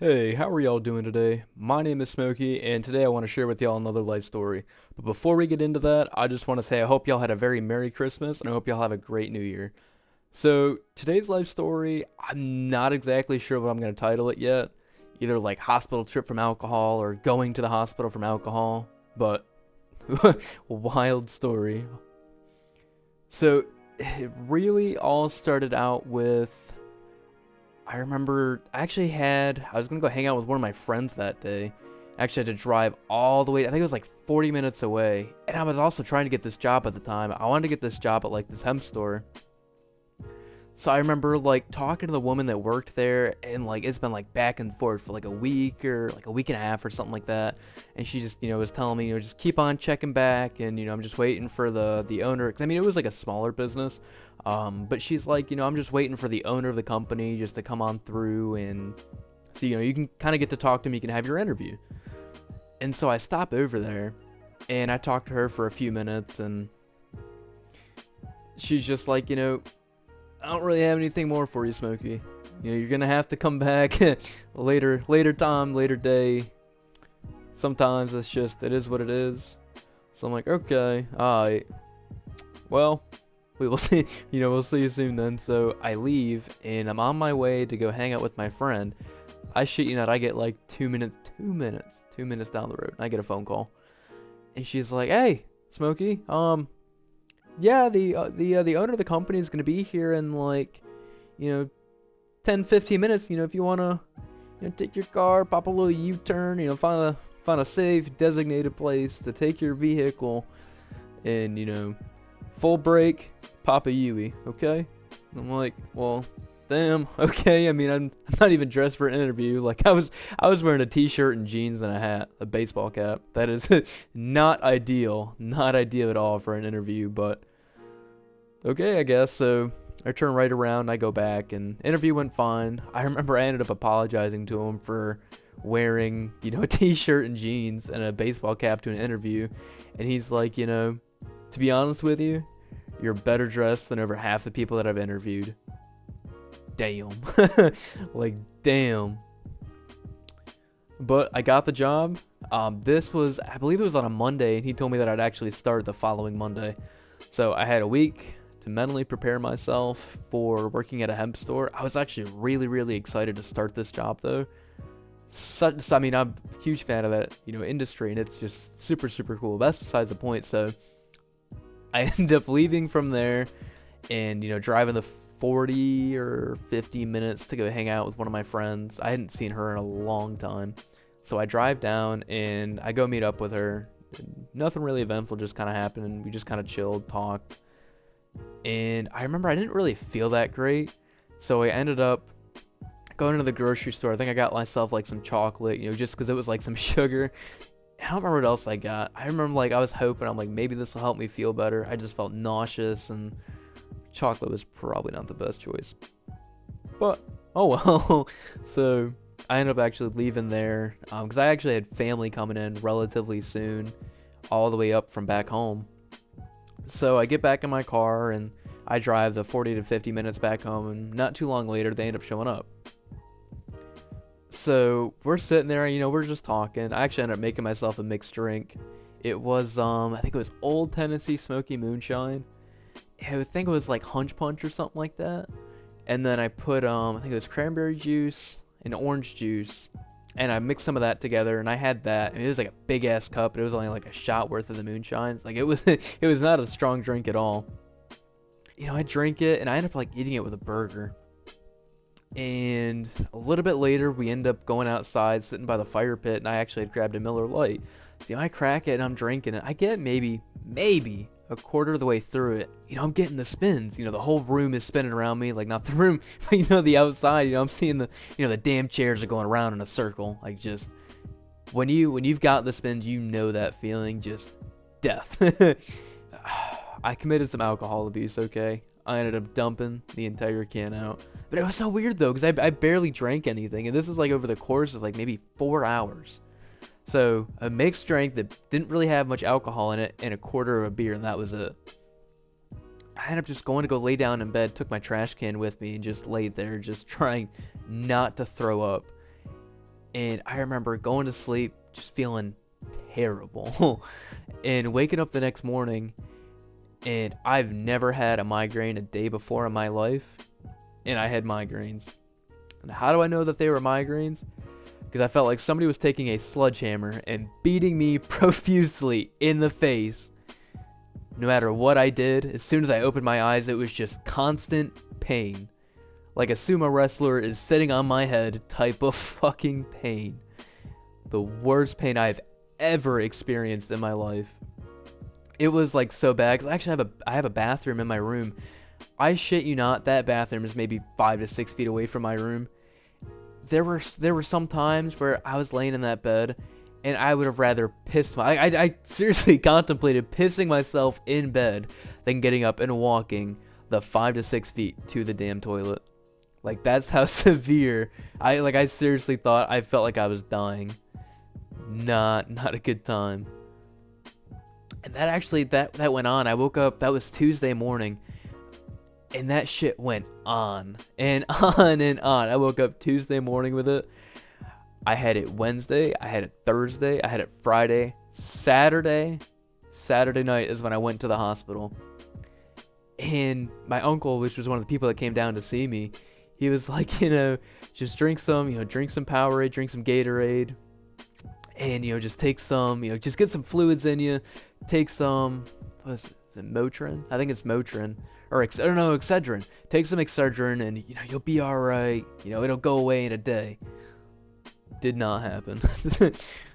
Hey, how are y'all doing today? My name is Smokey, and today I want to share with y'all another life story. But before we get into that, I just want to say I hope y'all had a very Merry Christmas, and I hope y'all have a great New Year. So, today's life story, I'm not exactly sure what I'm going to title it yet. Either like hospital trip from alcohol or going to the hospital from alcohol, but wild story. So, it really all started out with I remember I was gonna go hang out with one of my friends that day. I actually had to drive all the way, I think it was like 40 minutes away. And I was also trying to get this job at the time. I wanted to get this job at like this hemp store. So I remember like talking to the woman that worked there, and like it's been like back and forth for like a week or like a week and a half or something like that. And she just, was telling me, just keep on checking back, and I'm just waiting for the owner, cuz I mean it was like a smaller business. But she's like, I'm just waiting for the owner of the company just to come on through, and so you can kind of get to talk to him, you can have your interview. And so I stop over there and I talked to her for a few minutes, and she's just like, I don't really have anything more for you, Smokey. You're gonna have to come back later time, later day. Sometimes it is what it is. So I'm like, okay, alright. Well, we will see, we'll see you soon then. So I leave, and I'm on my way to go hang out with my friend. I shit you not, I get like 2 minutes down the road, and I get a phone call. And she's like, hey, Smokey, yeah, the owner of the company is gonna be here in like, 10, 15 minutes. If you wanna, take your car, pop a little U-turn, find a safe, designated place to take your vehicle, and full brake, pop a Yui, okay? I'm like, well, damn, okay. I mean, I'm not even dressed for an interview. Like I was wearing a t-shirt and jeans and a hat, a baseball cap. That is not ideal, not ideal at all for an interview, but okay, I guess. So I turn right around, I go back, and interview went fine. I remember I ended up apologizing to him for wearing, a t-shirt and jeans and a baseball cap to an interview. And he's like, to be honest with you, you're better dressed than over half the people that I've interviewed. Damn. Like, damn. But I got the job. This was, I believe it was on a Monday, and he told me that I'd actually start the following Monday. So I had a week to mentally prepare myself for working at a hemp store. I was actually really, really excited to start this job though. I mean, I'm a huge fan of that, industry, and it's just super, super cool. That's besides the point. So I ended up leaving from there and, driving the 40 or 50 minutes to go hang out with one of my friends. I hadn't seen her in a long time. So I drive down and I go meet up with her. Nothing really eventful just kind of happened, and we just kind of chilled, talked. And I remember I didn't really feel that great, so I ended up going to the grocery store. I think I got myself like some chocolate, just because it was like some sugar. I don't remember what else I got. I remember like I was hoping, I'm like, maybe this will help me feel better. I just felt nauseous, and chocolate was probably not the best choice. But oh well. So I ended up actually leaving there because I actually had family coming in relatively soon, all the way up from back home. So I get back in my car and I drive the 40 to 50 minutes back home, and not too long later they end up showing up. So we're sitting there, we're just talking. I actually ended up making myself a mixed drink. It was I think it was Old Tennessee Smoky Moonshine. I think it was like Hunch Punch or something like that. And then I put I think it was cranberry juice and orange juice, and I mixed some of that together, and I had that, and it was like a big ass cup, but it was only like a shot worth of the moonshines. Like it was it was not a strong drink at all. I drank it, and I ended up like eating it with a burger. And a little bit later, we end up going outside, sitting by the fire pit, and I actually had grabbed a Miller Lite. So I crack it, and I'm drinking it. I get maybe a quarter of the way through it. I'm getting the spins. The whole room is spinning around me, like not the room, but the outside. I'm seeing the damn chairs are going around in a circle. Like just when you've got the spins, that feeling, just death. I committed some alcohol abuse. Okay, I ended up dumping the entire can out. But it was so weird though, because I barely drank anything, and this is like over the course of like maybe 4 hours. So a mixed drink that didn't really have much alcohol in it, and a quarter of a beer, and that was it. I ended up just going to go lay down in bed, took my trash can with me, and just laid there, just trying not to throw up. And I remember going to sleep just feeling terrible and waking up the next morning, and I've never had a migraine a day before in my life, and I had migraines. And how do I know that they were migraines? Because I felt like somebody was taking a sledgehammer and beating me profusely in the face. No matter what I did, as soon as I opened my eyes, it was just constant pain. Like a sumo wrestler is sitting on my head type of fucking pain. The worst pain I've ever experienced in my life. It was like so bad, because I actually have a bathroom in my room. I shit you not, that bathroom is maybe 5 to 6 feet away from my room. There were some times where I was laying in that bed, and I would have rather pissed I seriously contemplated pissing myself in bed than getting up and walking the 5 to 6 feet to the damn toilet. Like, that's how severe. I seriously thought, I felt like I was dying. Not a good time. And that went on. I woke up, that was Tuesday morning, and that shit went on and on and on. I woke up Tuesday morning with it. I had it Wednesday, I had it Thursday, I had it Friday, Saturday night is when I went to the hospital. And my uncle, which was one of the people that came down to see me, he was like, just drink some Powerade, drink some Gatorade, and, just take some, just get some fluids in you, take some, is it Motrin? I think it's Motrin, or Excedrin. Take some Excedrin, and, you'll be alright, it'll go away in a day. Did not happen.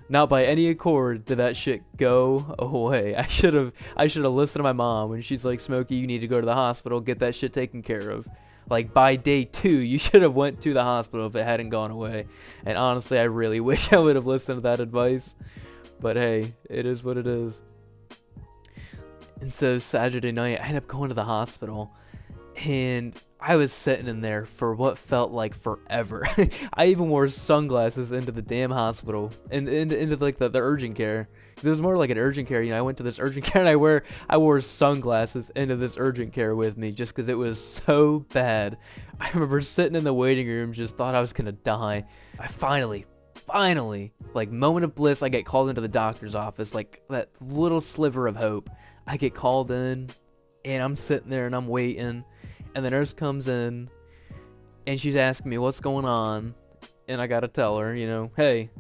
Not by any accord did that shit go away. I should have listened to my mom when she's like, Smokey, you need to go to the hospital, get that shit taken care of. Like, by day 2, you should have went to the hospital if it hadn't gone away. And honestly, I really wish I would have listened to that advice. But hey, it is what it is. And so Saturday night, I ended up going to the hospital. And I was sitting in there for what felt like forever. I even wore sunglasses into the damn hospital. And into like the urgent care. It was more like an urgent care. I went to this urgent care, and I wore sunglasses into this urgent care with me just because it was so bad. I remember sitting in the waiting room, just thought I was gonna die. I finally, like, moment of bliss, I get called into the doctor's office, like that little sliver of hope. I get called in, and I'm sitting there and I'm waiting, and the nurse comes in, and she's asking me what's going on, and I gotta tell her, hey,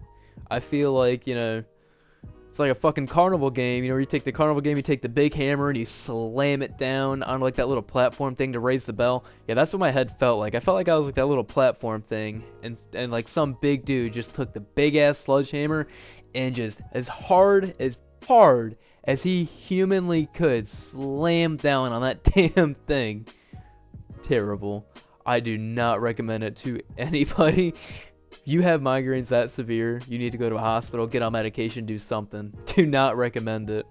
I feel like, it's like a fucking carnival game, where you take the carnival game, you take the big hammer and you slam it down on like that little platform thing to raise the bell. Yeah, that's what my head felt like. I felt like I was like that little platform thing, and like some big dude just took the big ass sledgehammer and just as hard as he humanly could slam down on that damn thing. Terrible. I do not recommend it to anybody. If you have migraines that severe, you need to go to a hospital, get on medication, do something. Do not recommend it.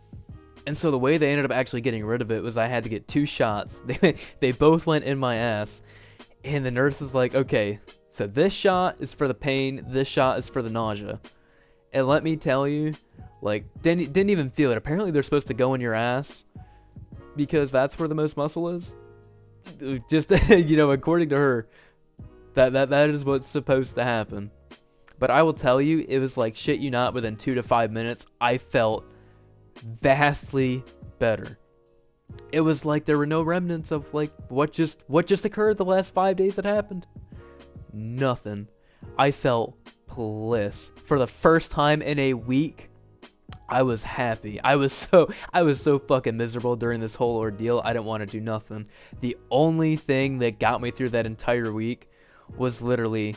And so the way they ended up actually getting rid of it was I had to get 2 shots. They both went in my ass. And the nurse is like, okay, so this shot is for the pain, this shot is for the nausea. And let me tell you, like, didn't even feel it. Apparently they're supposed to go in your ass because that's where the most muscle is. Just, according to her, that is what's supposed to happen. But I will tell you, it was like, shit you not, within 2 to 5 minutes, I felt vastly better. It was like there were no remnants of like what just occurred the last 5 days that happened. Nothing. I felt bliss. For the first time in a week, I was happy. I was so fucking miserable during this whole ordeal. I didn't want to do nothing. The only thing that got me through that entire week was literally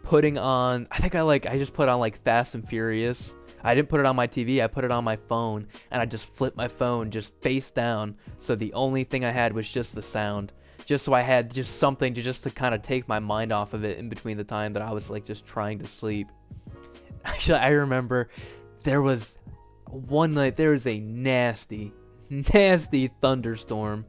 putting on, I just put on like Fast and Furious. I didn't put it on my TV, I put it on my phone, and I just flipped my phone just face down, so the only thing I had was just the sound, just so I had just something to kind of take my mind off of it in between the time that I was like just trying to sleep. Actually, I remember there was one night, there was a nasty thunderstorm.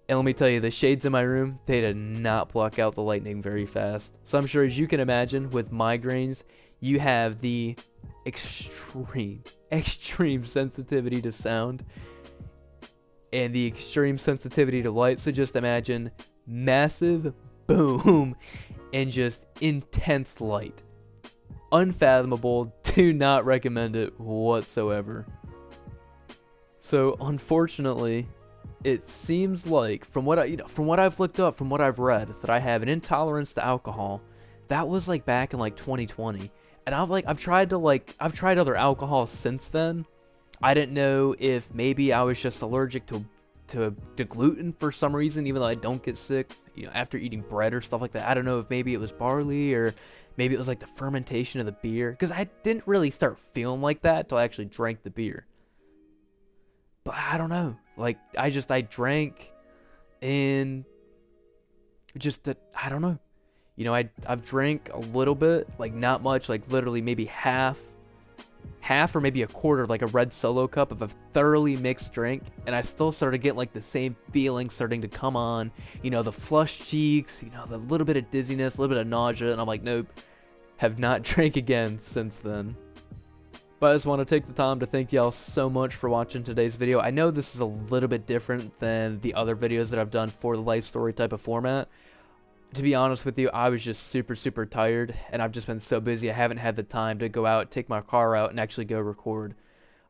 And let me tell you, the shades in my room, they did not block out the lightning very fast. So I'm sure, as you can imagine, with migraines, you have the extreme sensitivity to sound and the extreme sensitivity to light. So just imagine massive boom and just intense light unfathomable. Do not recommend it whatsoever. So unfortunately, it seems like from what from what I've looked up, from what I've read, that I have an intolerance to alcohol. That was like back in like 2020, and I've tried other alcohol since then. I didn't know if maybe I was just allergic to gluten for some reason, even though I don't get sick, after eating bread or stuff like that. I don't know if maybe it was barley, or maybe it was like the fermentation of the beer, because I didn't really start feeling like that till I actually drank the beer. But I don't know. Like, I drank, and just that, I don't know. I've drank a little bit, like not much, like literally maybe half or maybe a quarter, like a red Solo cup of a thoroughly mixed drink, and I still started getting like the same feeling starting to come on. The flushed cheeks, the little bit of dizziness, a little bit of nausea, and I'm like, nope, have not drank again since then. But I just want to take the time to thank y'all so much for watching today's video. I know this is a little bit different than the other videos that I've done for the life story type of format. To be honest with you, I was just super, super tired, and I've just been so busy I haven't had the time to go out, take my car out, and actually go record.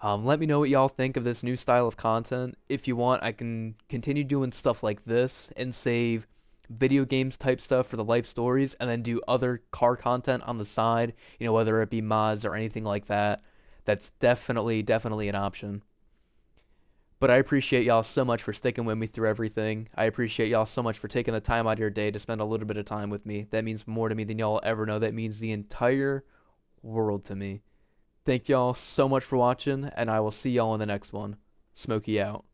Let me know what y'all think of this new style of content. If you want, I can continue doing stuff like this and save video games type stuff for the life stories, and then do other car content on the side, whether it be mods or anything like that. That's definitely an option. But I appreciate y'all so much for sticking with me through everything. I appreciate y'all so much for taking the time out of your day to spend a little bit of time with me. That means more to me than y'all ever know. That means the entire world to me. Thank y'all so much for watching, and I will see y'all in the next one. Smokey out.